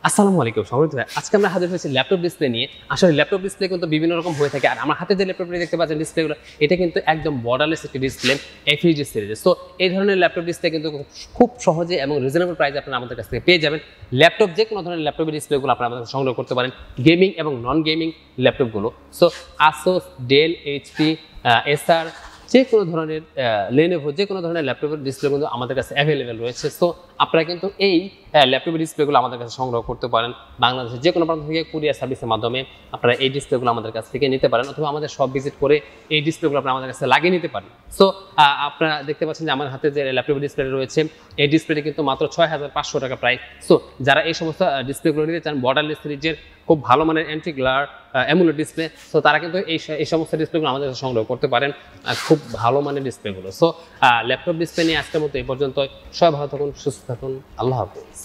আসসালামু আলাইকুম সম্মানিত ভাই, আজকে আমরা হাজির হয়েছি ল্যাপটপ ডিসপ্লে নিয়ে। আসলে ল্যাপটপ ডিসপ্লে কিন্তু বিভিন্ন রকম হয়ে থাকে, আর আমার হাতে যে ল্যাপটপটি দেখতে পাচ্ছেন ডিসপ্লেগুলো, এটা কিন্তু একদম বর্ডারলেস একটি ডিসপ্লে, এফএইচডি সিরিজের। সো এই ধরনের ল্যাপটপ ডিসপ্লে কিন্তু খুব সহজে এবং রিজনেবল প্রাইসে আপনারা আমাদের কাছ থেকে পেয়ে যাবেন। ল্যাপটপ যে কোনো ধরনের ল্যাপটপের ডিসপ্লেগুলো আপনারা আমাদের সংগ্রহ করতে পারেন, গেমিং এবং নন গেমিং ল্যাপটপগুলো। সো আসোস, ডেল, এইচপি, এসার, যে কোনো ধরনের লেনোভো, যে কোনো ধরনের ল্যাপটপের ডিসপ্লে কিন্তু আমাদের কাছে অ্যাভেলেবেল রয়েছে। সো আপনারা কিন্তু এই ল্যাপটপের ডিসপ্লেগুলো আমাদের কাছে সংগ্রহ করতে পারেন। বাংলাদেশের যে কোনো প্রান্ত থেকে কুরিয়ার সার্ভিসের মাধ্যমে আপনারা এই ডিসপ্লেগুলো আমাদের কাছ থেকে নিতে পারেন, অথবা আমাদের সব ভিজিট করে এই ডিসপ্লেগুলো আপনারা আমাদের কাছে লাগিয়ে নিতে পারেন। সো আপনারা দেখতে পাচ্ছেন যে আমার হাতে যে ল্যাপটপের ডিসপ্লে রয়েছে, এই ডিসপ্লেটি কিন্তু মাত্র 6500 টাকা প্রাইস। সো যারা এই সমস্ত ডিসপ্লেগুলো নিতে চান, বর্ডারলেস সিরিজের খুব ভালো মানের অ্যান্টি গ্লার অ্যামোলেড ডিসপ্লে, সো তারা কিন্তু এই সমস্ত ডিসপ্লেগুলো আমাদের কাছে সংগ্রহ করতে পারেন, খুব ভালো মানের ডিসপ্লেগুলো। সো ল্যাপটপ ডিসপ্লে নিয়ে আজকের মতো এই পর্যন্ত। সবাই ভালো থাকুন, সুস্থ থাকুন, আল্লাহ হাফেজ।